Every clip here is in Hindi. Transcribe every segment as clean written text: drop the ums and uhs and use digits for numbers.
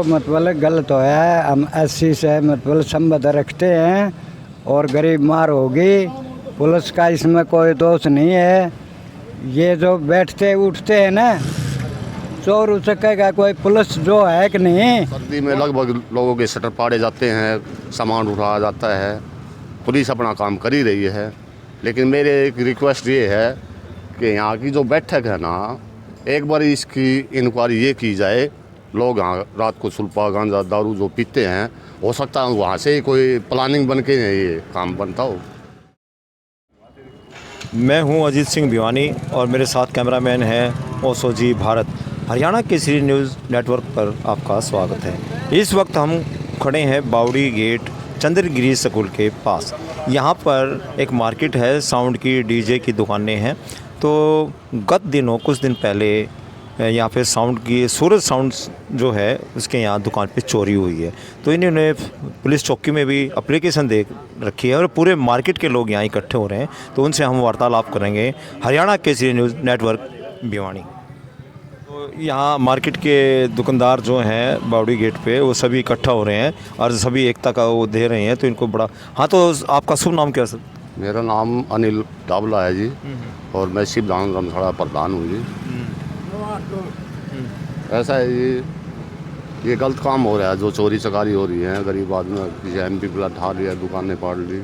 मतलब गलत होया है। हम एससी से मतलब संबंध रखते हैं और गरीब मार होगी, पुलिस का इसमें कोई दोष नहीं है। ये जो बैठते उठते हैं ना, चोर उचकेगा कोई, पुलिस जो है कि नहीं। सर्दी में लगभग लोगों के शटर पाड़े जाते हैं, सामान उठाया जाता है, पुलिस अपना काम कर ही रही है। लेकिन मेरे एक रिक्वेस्ट ये है कि यहाँ की जो बैठक है ना, एक बार इसकी इंक्वायरी ये की जाए। लोग यहाँ रात को सुल्फा गांजा दारू जो पीते हैं, हो सकता है वहाँ से ही कोई प्लानिंग बन के ये काम बनता हो। मैं हूं अजीत सिंह भिवानी और मेरे साथ कैमरामैन हैं ओसो जी भारत। हरियाणा केसरी न्यूज़ नेटवर्क पर आपका स्वागत है। इस वक्त हम खड़े हैं बावड़ी गेट चंद्रगिरी स्कूल के पास। यहाँ पर एक मार्केट है, साउंड की डीजे की दुकानें हैं। तो गत दिनों कुछ दिन पहले यहाँ पे साउंड की सूरज साउंड्स जो है उसके यहाँ दुकान पे चोरी हुई है। तो इन्होंने पुलिस चौकी में भी एप्लीकेशन दे रखी है और पूरे मार्केट के लोग यहाँ इकट्ठे हो रहे हैं। तो उनसे हम वार्तालाप करेंगे। Haryana Kesari news network Bhiwani. तो यहाँ मार्केट के दुकानदार जो हैं बावड़ी गेट पे वो सभी इकट्ठा हो रहे हैं और सभी एकता का वो दे रहे हैं। तो इनको बड़ा हाँ। तो आपका शुभ नाम क्या सर? मेरा नाम अनिल डाबला है जी, और मैं शिवधाम रमथड़ा प्रधान हूँ जी। ऐसा है ये गलत काम हो रहा है, जो चोरी चकारी हो रही है। गरीब आदमी किसी MP प्लस ढा लिया, दुकानें पाड़ ली।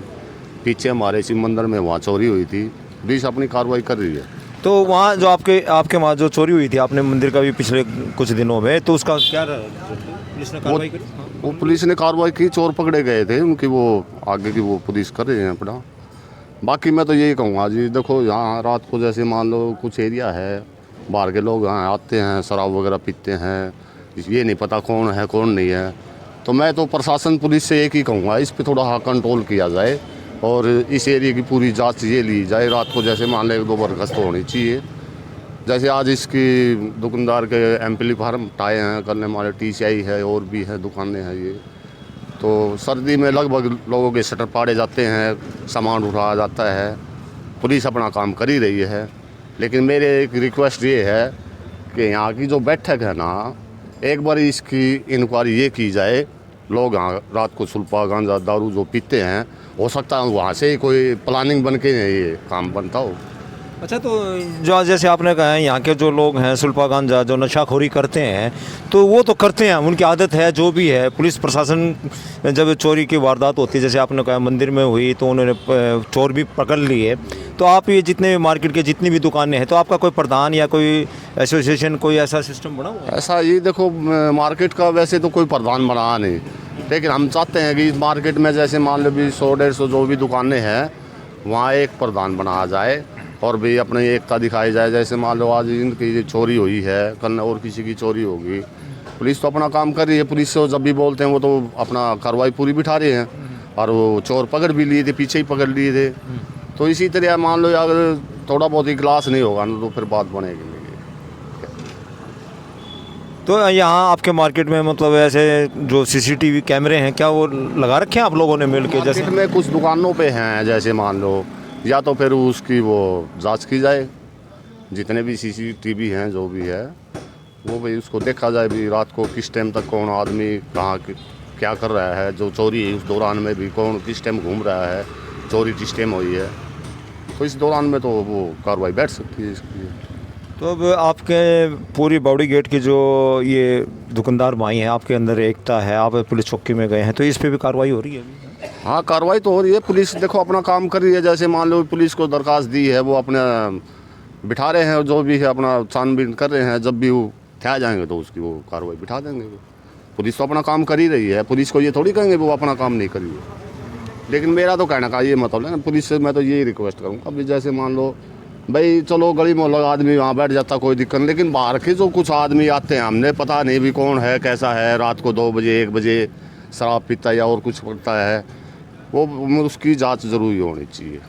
पीछे हमारे शिव मंदिर में वहाँ चोरी हुई थी, पुलिस अपनी कार्रवाई कर रही है। तो वहाँ जो आपके वहाँ जो चोरी हुई थी आपने मंदिर का भी पिछले कुछ दिनों में, तो उसका क्या पुलिस ने कार्रवाई करी? वो पुलिस ने कार्रवाई की, चोर पकड़े गए थे, उनकी वो आगे की वो पुलिस कर रहे हैं अपना। बाकी मैं तो यही कहूँगा जी, देखो यहाँ रात को जैसे मान लो कुछ एरिया है, बाहर के लोग यहाँ आते हैं, शराब वगैरह पीते हैं, ये नहीं पता कौन है कौन नहीं है। तो मैं तो प्रशासन पुलिस से एक ही कहूँगा, इस पे थोड़ा कंट्रोल किया जाए और इस एरिया की पूरी जांच ये ली जाए। रात को जैसे मान लो 1-2 बार गश्त होनी चाहिए। जैसे आज इसकी दुकानदार के एम्पलीफायर हटाए हैं, कल हमारे TCI है और भी है दुकानें हैं ये। तो सर्दी में लगभग लोगों के शटर पाड़े जाते हैं, सामान उठाया जाता है, पुलिस अपना काम कर ही रही है। लेकिन मेरे एक रिक्वेस्ट ये है कि यहाँ की जो बैठक है ना, एक बार इसकी इंक्वायरी ये की जाए। लोग यहाँ रात को सुल्फा गांजा दारू जो पीते हैं, हो सकता है वहाँ से ही कोई प्लानिंग बन के ये काम बनता हो। अच्छा, तो जो जैसे आपने कहा है यहाँ के जो लोग हैं सुल्फा गांजा जो नशाखोरी करते हैं, तो वो तो करते हैं, उनकी आदत है जो भी है। पुलिस प्रशासन जब चोरी की वारदात होती है, जैसे आपने कहा मंदिर में हुई, तो उन्होंने चोर भी पकड़ लिए। तो आप ये जितने मार्केट के जितनी भी दुकानें हैं, तो आपका कोई प्रधान या कोई एसोसिएशन कोई ऐसा सिस्टम बना हुआ है? ऐसा ये देखो, मार्केट का वैसे तो कोई प्रधान बना नहीं, लेकिन हम चाहते हैं कि इस मार्केट में जैसे मान लो भी 100-150 जो भी दुकानें हैं, वहाँ एक प्रधान बनाया जाए और भी अपनी एकता दिखाई जाए। जैसे मान लो आज इनकी चोरी हुई है, कल और किसी की चोरी होगी, पुलिस तो अपना काम कर रही है। पुलिस से जब भी बोलते हैं वो तो अपना कार्रवाई पूरी बिठा रहे हैं, और वो चोर पकड़ भी लिए थे, पीछे ही पकड़ लिए थे। तो इसी तरह मान लो अगर थोड़ा बहुत ही क्लास नहीं होगा ना, तो फिर बात बनेगी नहीं। तो यहाँ आपके मार्केट में मतलब ऐसे जो CCTV कैमरे हैं, क्या वो लगा रखे हैं आप लोगों ने मिल के? जैसे में कुछ दुकानों पे हैं, जैसे मान लो, या तो फिर उसकी वो जांच की जाए। जितने भी CCTV हैं जो भी है, वो भी उसको देखा जाए भी रात को किस टाइम तक कौन आदमी कहाँ क्या कर रहा है। जो चोरी है उस दौरान में भी कौन किस टाइम घूम रहा है, चोरी किस टाइम हुई है, तो इस दौरान में तो वो कार्रवाई बैठ सकती है इसकी। तो अब आपके पूरी बावड़ी गेट की जो ये दुकानदार भाई हैं, आपके अंदर एकता है, आप पुलिस चौकी में गए हैं, तो इस पे भी कार्रवाई हो रही है अभी? हाँ, कार्रवाई तो हो रही है। पुलिस देखो अपना काम कर रही है। जैसे मान लो पुलिस को दरखास्त दी है, वो अपने बिठा रहे हैं, जो भी है अपना छानबीन कर रहे हैं। जब भी वो थे जाएंगे तो उसकी वो कार्रवाई बिठा देंगे। पुलिस तो अपना काम कर ही रही है, पुलिस को ये थोड़ी कहेंगे वो अपना काम नहीं करी है। लेकिन मेरा तो कहने का ये मतलब है ना, पुलिस से मैं तो यही रिक्वेस्ट करूँगा। अभी जैसे मान लो भाई चलो गली मोहल्ला आदमी वहाँ बैठ जाता, कोई दिक्कत नहीं, लेकिन बाहर के जो कुछ आदमी आते हैं, हमने पता नहीं भी कौन है कैसा है, रात को 2 बजे 1 बजे शराब पीता या और कुछ करता है, वो उसकी जांच ज़रूरी होनी चाहिए।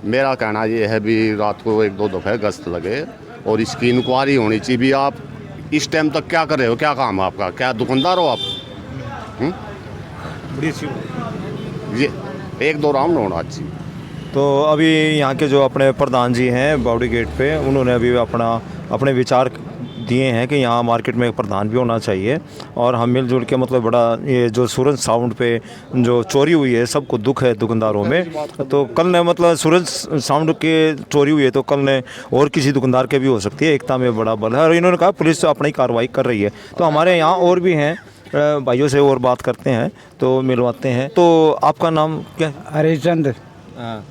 मेरा कहना ये है भी रात को 1-2 दफ़े गश्त लगे और इसकी इंक्वायरी होनी चाहिए भी आप इस टाइम तक क्या कर रहे हो, क्या काम है आपका, क्या दुकानदार हो आप? ये 1-2 राउंड होना चाहिए। तो अभी यहाँ के जो अपने प्रधान जी हैं बावड़ी गेट पे, उन्होंने अभी अपने विचार दिए हैं कि यहाँ मार्केट में एक प्रधान भी होना चाहिए और हम मिलजुल के मतलब बड़ा ये जो सूरज साउंड पे जो चोरी हुई है सबको दुख है दुकानदारों में। तो कल ने मतलब सूरज साउंड के चोरी हुई है तो कल ने और किसी दुकानदार के भी हो सकती है, एकता में बड़ा बल है। और इन्होंने कहा पुलिस अपनी कार्रवाई कर रही है। तो हमारे यहाँ और भी हैं भाइयों से और बात करते हैं तो मिलवाते हैं। तो आपका नाम क्या है? हरिचंद। हाँ,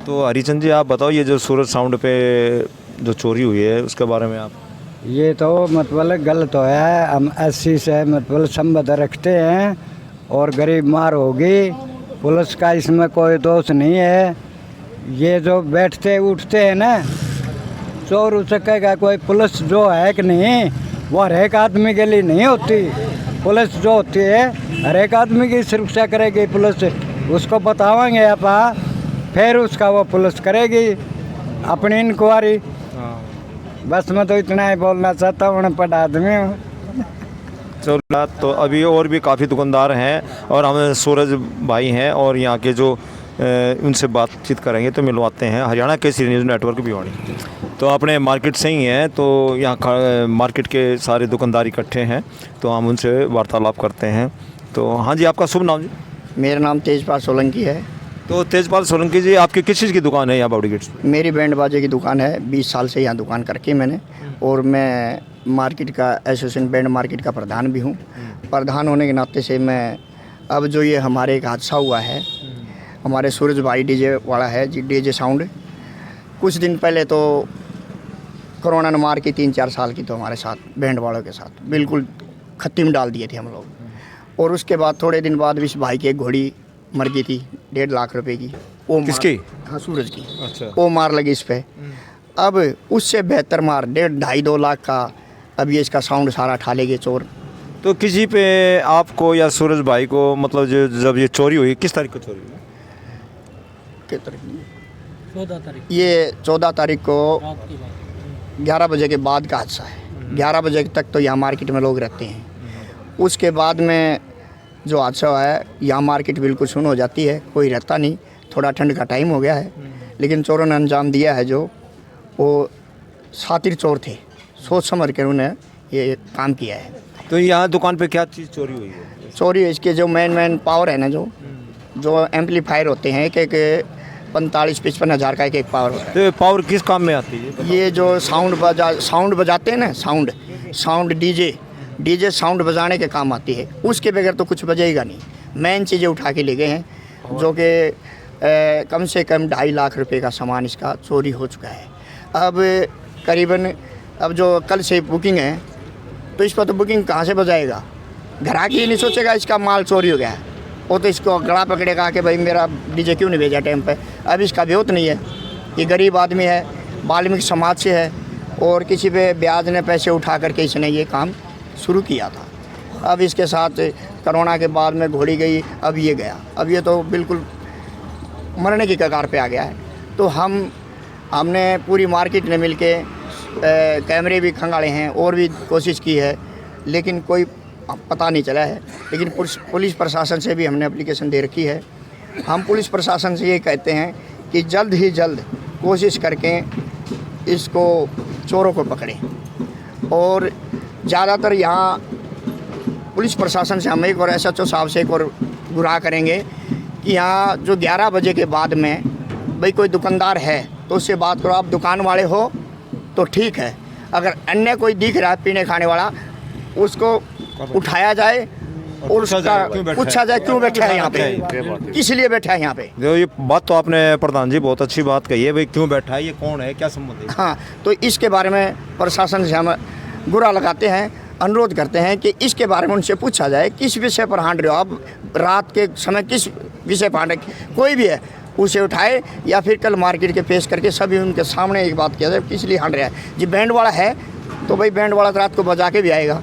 तो हरिचंद जी आप बताओ ये जो सूरज साउंड पे जो चोरी हुई है उसके बारे में आप। ये तो मतलब गलत है। हम एससी से मतलब संबंध रखते हैं और गरीब मार होगी, पुलिस का इसमें कोई दोष नहीं है। ये जो बैठते उठते हैं ना, चोर उसे कहेगा कोई पुलिस जो है कि नहीं, वो हर एक आदमी के लिए नहीं होती। पुलिस जो होती है हर एक आदमी की सुरक्षा करेगी पुलिस, उसको बतावाएंगे आप, फिर उसका वो पुलिस करेगी अपनी इंक्वायरी। बस मैं तो इतना ही बोलना चाहता हूँ, पढ़ा आदमी हूँ। चलो, तो अभी और भी काफ़ी दुकानदार हैं और हम सूरज भाई हैं और यहाँ के जो उनसे बातचीत करेंगे तो मिलवाते हैं। Haryana Kesari news network Bhiwani. तो अपने मार्केट से ही हैं तो यहाँ मार्केट के सारे दुकानदार इकट्ठे हैं तो हम उनसे वार्तालाप करते हैं। तो हाँ जी, आपका शुभ नाम जी? मेरा नाम तेजपाल सोलंकी है। तो तेजपाल सोलंकी जी, आपकी किस चीज़ की दुकान है यहाँ बावड़ी गेट्स में? मेरी बैंड बाजे की दुकान है, 20 साल से यहाँ दुकान करके मैंने, और मैं मार्केट का एसोसिएशन बैंड मार्केट का प्रधान भी हूँ। प्रधान होने के नाते से मैं अब जो ये हमारे एक हादसा हुआ है, हमारे सूरज भाई डीजे वाला है जी, डीजे साउंड, कुछ दिन पहले तो कोरोना ने मार की 3-4 साल की तो हमारे साथ बैंड वालों के साथ बिल्कुल खत्ती में डाल दिए थे हम लोग। और उसके बाद थोड़े दिन बाद इस भाई की एक घोड़ी मर गई थी 1.5 लाख रुपए की। वो किसकी? हाँ, सूरज की। अच्छा। वो मार लगी इस पे। अब उससे बेहतर मार 1.5-2 लाख का अब ये इसका साउंड सारा ठा लेंगे चोर। तो किसी पे आपको या सूरज भाई को मतलब जो जब ये चोरी हुई किस तारीख को चोरी हुई? ये 14 तारीख को 11 बजे के बाद का हादसा है। 11 बजे तक तो यहाँ मार्केट में लोग रहते हैं। उसके बाद में जो हादसा हुआ है, यहाँ मार्केट बिल्कुल सुन हो जाती है, कोई रहता नहीं। थोड़ा ठंड का टाइम हो गया है, लेकिन चोरों ने अंजाम दिया है जो वो शातिर चोर थे, सोच समझ कर उन्हें ये काम किया है। तो यहाँ दुकान पे क्या चीज़ चोरी हुई है? चोरी इसके जो मेन पावर है ना, जो एम्पलीफायर होते हैं, एक 45-55 हज़ार का एक पावर होता है। तो ये पावर किस काम में आती है? ये जो साउंड बजाते हैं ना, साउंड डीजे साउंड बजाने के काम आती है। उसके बगैर तो कुछ बजेगा नहीं। मेन चीज़ें उठा के ले गए हैं, जो कि कम से कम 2.5 लाख रुपए का सामान इसका चोरी हो चुका है। अब करीबन अब जो कल से बुकिंग है तो इस पर तो बुकिंग कहाँ से बजाएगा? ग्राहक ही नहीं सोचेगा इसका माल चोरी हो गया है, वो तो इसको गला पकड़ेगा कि भाई मेरा डीजे क्यों नहीं भेजा टाइम पे। अब इसका बेहोत नहीं है, ये गरीब आदमी है, वाल्मीकि समाज से है और किसी पे ब्याज ने पैसे उठा करके इसने ये काम शुरू किया था। अब इसके साथ कोरोना के बाद में घोड़ी गई, अब ये गया, अब ये तो बिल्कुल मरने की कगार पे आ गया है। तो हमने पूरी मार्केट ने मिल के कैमरे भी खंगाले हैं और भी कोशिश की है, लेकिन कोई पता नहीं चला है। लेकिन पुलिस प्रशासन से भी हमने एप्लीकेशन दे रखी है। हम पुलिस प्रशासन से ये कहते हैं कि जल्द ही जल्द कोशिश करके इसको चोरों को पकड़ें। और ज़्यादातर यहाँ पुलिस प्रशासन से हम एक और SHO साहब से एक और गुहार करेंगे कि यहाँ जो 11 बजे के बाद में भाई कोई दुकानदार है तो उससे बात करो। आप दुकान वाले हो तो ठीक है, अगर अन्य कोई दिख रहा है पीने खाने वाला, उसको उठाया जाए और उसका पूछा जाए क्यों बैठा है यहाँ पे, किस लिए बैठा है यहाँ पे। देखो ये बात तो आपने प्रधान जी बहुत अच्छी बात कही है, भाई क्यों बैठा है, ये कौन है, क्या संबंध है। हाँ, तो इसके बारे में प्रशासन से हम बुरा लगाते हैं, अनुरोध करते हैं कि इसके बारे में उनसे पूछा जाए किस विषय पर हांड रहे हो आप, रात के समय किस विषय पर हांड, कोई भी है उसे उठाए या फिर कल मार्केट के पेश करके सभी उनके सामने एक बात किया जाए किस लिए हांड रहा है। जी बैंड वाला है तो भाई बैंड वाला तो रात को बजा के भी आएगा,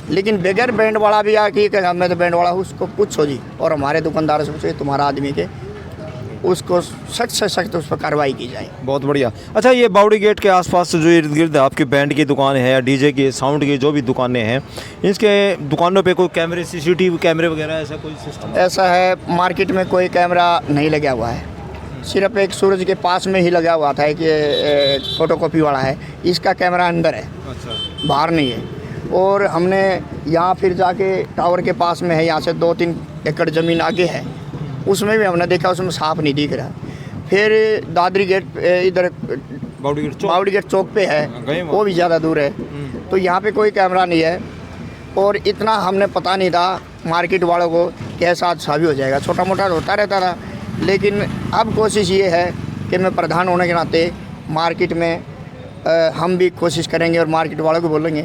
लेकिन बगैर बैंड वाला भी आके मैं तो बैंड वाला हूँ उसको पूछो जी, और हमारे दुकानदार से पूछो तुम्हारा आदमी के, उसको सख्त से सख्त उस पर कार्रवाई की जाए। बहुत बढ़िया। अच्छा, ये बावड़ी गेट के आसपास जो इर्द गिर्द आपकी बैंड की दुकान है या डीजे की साउंड की जो भी दुकानें हैं, इसके दुकानों पे कोई कैमरे CCTV कैमरे वगैरह ऐसा कोई सिस्टम? ऐसा है, मार्केट में कोई कैमरा नहीं लगा हुआ है, सिर्फ एक सूरज के पास में ही लगा हुआ था कि फोटोकॉपी वाला है, इसका कैमरा अंदर है, अच्छा। बाहर नहीं है। और हमने यहाँ फिर जाके टावर के पास में है, यहाँ से 2-3 एकड़ ज़मीन आगे है, उसमें भी हमने देखा, उसमें सांप नहीं दिख रहा। फिर दादरी गेट इधर बावड़ी गेट चौक पे है, वो भी ज़्यादा दूर है, तो यहाँ पे कोई कैमरा नहीं है। और इतना हमने पता नहीं था मार्केट वालों को कैसा हादसा भी हो जाएगा, छोटा मोटा होता रहता था। लेकिन अब कोशिश ये है कि मैं प्रधान होने के नाते मार्केट में हम भी कोशिश करेंगे और मार्केट वालों को बोलेंगे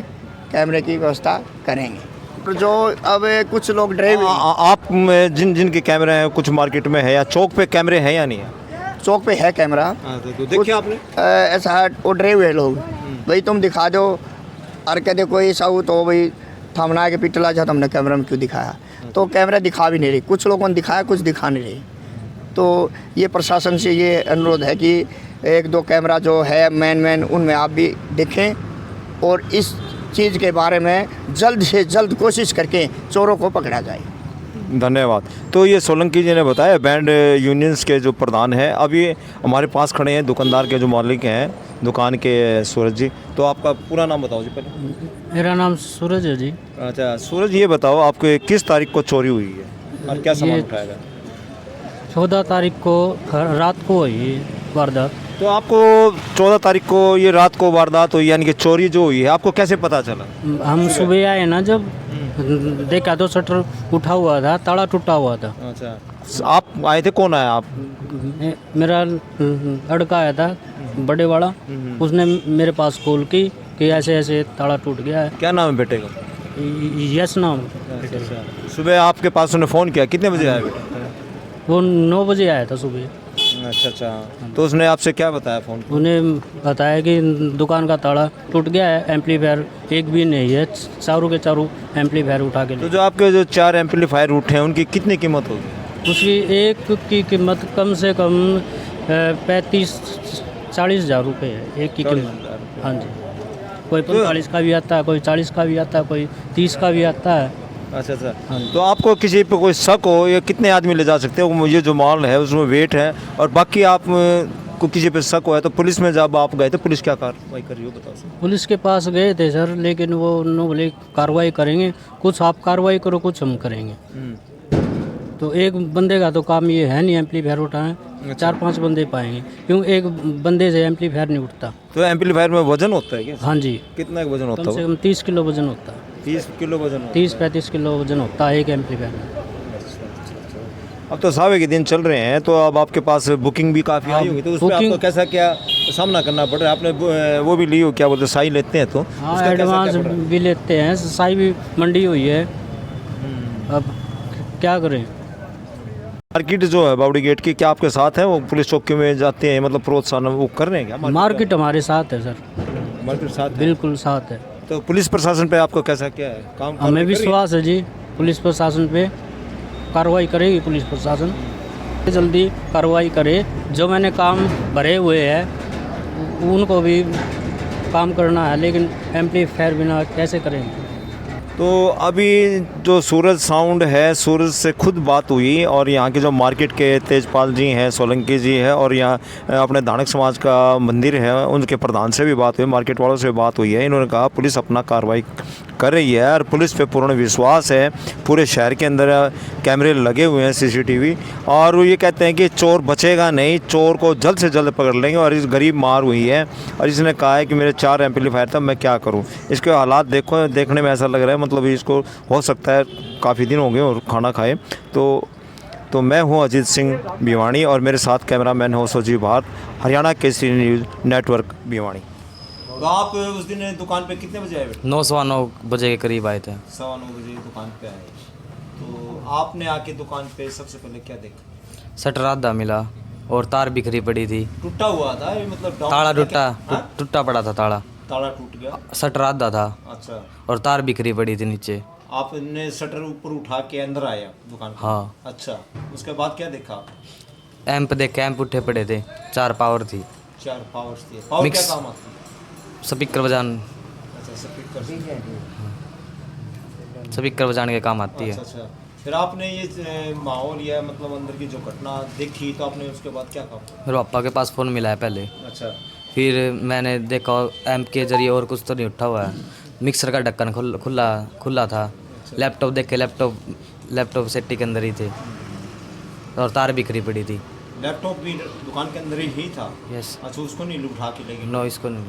कैमरे की व्यवस्था करेंगे। तो जो अब कुछ लोग डरे हुए हैं, आप में जिनके कैमरे हैं कुछ मार्केट में है या चौक पे कैमरे हैं या नहीं है? चौक पे है कैमरा, तो देखिए आपने ऐसा है, वो डरे हुए लोग, भाई तुम दिखा दो, और कहते कोई ऐसा हो तो भाई थामना के पिटला जा, हमने कैमरा में क्यों दिखाया? तो कैमरा दिखा भी नहीं रही, कुछ लोगों ने दिखाया, कुछ दिखा नहीं रही। तो ये प्रशासन से ये अनुरोध है कि 1-2 कैमरा जो है मेन उनमें आप भी देखें और इस चीज़ के बारे में जल्द से जल्द कोशिश करके चोरों को पकड़ा जाए। धन्यवाद। तो ये सोलंकी जी ने बताया, बैंड यूनियंस के जो प्रधान हैं, अभी हमारे पास खड़े हैं दुकानदार के जो मालिक हैं दुकान के, सूरज जी। तो आपका पूरा नाम बताओ जी पहले। मेरा नाम सूरज है जी। अच्छा सूरज, ये बताओ आपके किस तारीख को चोरी हुई है और क्या सामान उठाया गया? 14 तारीख को रात को हुई वारदात। तो आपको 14 तारीख को ये रात को वारदात हुई, यानी कि चोरी जो हुई है, आपको कैसे पता चला? हम सुबह आए ना, जब देखा तो शटर उठा हुआ था, ताला टूटा हुआ था। अच्छा, आप आए थे? कौन आया? आप? मेरा लड़का आया था बड़े वाला, उसने मेरे पास कॉल की कि ऐसे ऐसे ताला टूट गया है। क्या नाम है बेटे का? यस नाम। सुबह आपके पास उन्होंने फ़ोन किया, कितने बजे आया बेटा? वो 9 बजे आया था सुबह। अच्छा, तो उसने आपसे क्या बताया फ़ोन? उन्हें बताया कि दुकान का ताला टूट गया है, एम्पलीफायर एक भी नहीं है, चारों के चारों एम्पलीफायर उठा के तो जो आपके जो 4 एम्पलीफायर उठे हैं, उनकी कितनी कीमत होगी? उसकी एक की कीमत कम से कम 35-40 हज़ार रुपये है एक की कीमत। हाँ जी, कोई 45 का भी आता है, कोई 40 का भी आता है, कोई 30 का भी आता है। अच्छा, तो आपको किसी पे कोई शक हो, या कितने आदमी ले जा सकते हो? ये जो माल है उसमें वेट है, और बाकी आप को किसी पे शक हुआ है तो पुलिस में जब आप गए तो पुलिस क्या कार्रवाई कर रही हो, बताओ सर? पुलिस के पास गए थे सर, लेकिन वो उन्होंने बोले कार्रवाई करेंगे, कुछ आप कार्रवाई करो, कुछ हम करेंगे। तो एक बंदे का तो काम ये है नहीं एम्पलीफायर उठाएं, 4-5 बंदे पाएंगे, क्यों एक बंदे से एम्पलीफायर नहीं उठता। तो एम्पलीफायर में वजन होता है क्या? हाँ जी, कितना वजन होता है? कम से कम 30 किलो वजन होता है। 30 किलो वजन? 30-35 किलो वजन होता है एक एम्पलीफायर में। अब तो सावे के दिन चल रहे हैं, तो अब आपके पास बुकिंग भी काफ़ी आई होगी, तो उसमें आपको कैसा क्या सामना करना पड़ रहा है? आपने वो भी ली हो, क्या बोलते, साई लेते हैं तो हाँ, एडवांस भी लेते हैं, साई भी मंडी हुई है, अब क्या करें। मार्केट जो है बावड़ी गेट की, क्या आपके साथ है? वो पुलिस चौकी में जाते हैं, मतलब प्रोत्साहन वो कर रहे हैं क्या? मार्केट हमारे साथ है सर, मार्केट साथ है? बिल्कुल साथ है। तो पुलिस प्रशासन पे आपको कैसा क्या है काम? हमें विश्वास है जी, पुलिस प्रशासन पे कार्रवाई करेगी पुलिस प्रशासन, जल्दी कार्रवाई करे। जो मैंने काम भरे हुए हैं उनको भी काम करना है, लेकिन एम्पलीफायर बिना कैसे करेंगे? तो अभी जो सूरज साउंड है, सूरज से खुद बात हुई, और यहाँ के जो मार्केट के तेजपाल जी हैं, सोलंकी जी है, और यहाँ अपने धानक समाज का मंदिर है, उनके प्रधान से भी बात हुई, मार्केट वालों से बात हुई है। इन्होंने कहा पुलिस अपना कार्रवाई कर रही है और पुलिस पे पूर्ण विश्वास है। पूरे शहर के अंदर कैमरे लगे हुए हैं, CCTV, और वो ये कहते हैं कि चोर बचेगा नहीं, चोर को जल्द से जल्द पकड़ लेंगे। और इस गरीब मार हुई है, और इसने कहा है कि मेरे 4 एम्पलीफायर था, मैं क्या करूं? इसके हालात देखो, देखने में ऐसा लग रहा है मतलब इसको हो सकता है काफ़ी दिन हो गए और खाना खाए। तो मैं हूं अजीत सिंह भिवानी, और मेरे साथ कैमरामैन हो सोजी भारत, हरियाणा केसरी न्यूज़ नेटवर्क भिवानी। तो आप उस दिन दुकान पे कितने बजे आए? 9-9 बजे के करीब आए थे। 9:15 बजे दुकान पे आए। तो आपने आके दुकान पे सबसे पहले क्या देखा? शटर आधा मिला और तार बिखरी पड़ी थी। टूटा हुआ था मतलब ताला टूटा पड़ा था, ताला टूट गया। शटर आधा था। अच्छा, और तार बिखरी पड़ी थी नीचे। आपने शटर ऊपर उठा के अंदर आया दुकान पे? हाँ। अच्छा, उसके बाद क्या देखा? एम्प देखे, एम्प उठे पड़े थे, 4 पावर थी। 4 पावर्स थी। पावर क्या काम आती? स्पीकर बजान। अच्छा, स्पीकर स्पीकर बजाने के काम आती है। अच्छा, फिर आपने ये माहौल या मतलब अंदर की जो घटना देखी तो आपने उसके बाद क्या कहा? मेरे पापा के पास फ़ोन मिला है पहले, अच्छा। फिर मैंने देखा एम्प के जरिए और कुछ तो नहीं उठा हुआ है। मिक्सर का ढक्कन खुला था। लैपटॉप देखे, लैपटॉप सेट्टी के अंदर ही थे और तार बिखरी पड़ी थी। लैपटॉप भी दुकान के अंदर ही था? यस। अच्छा, उसको नहीं उठा के ले गए? नो, इसको नहीं।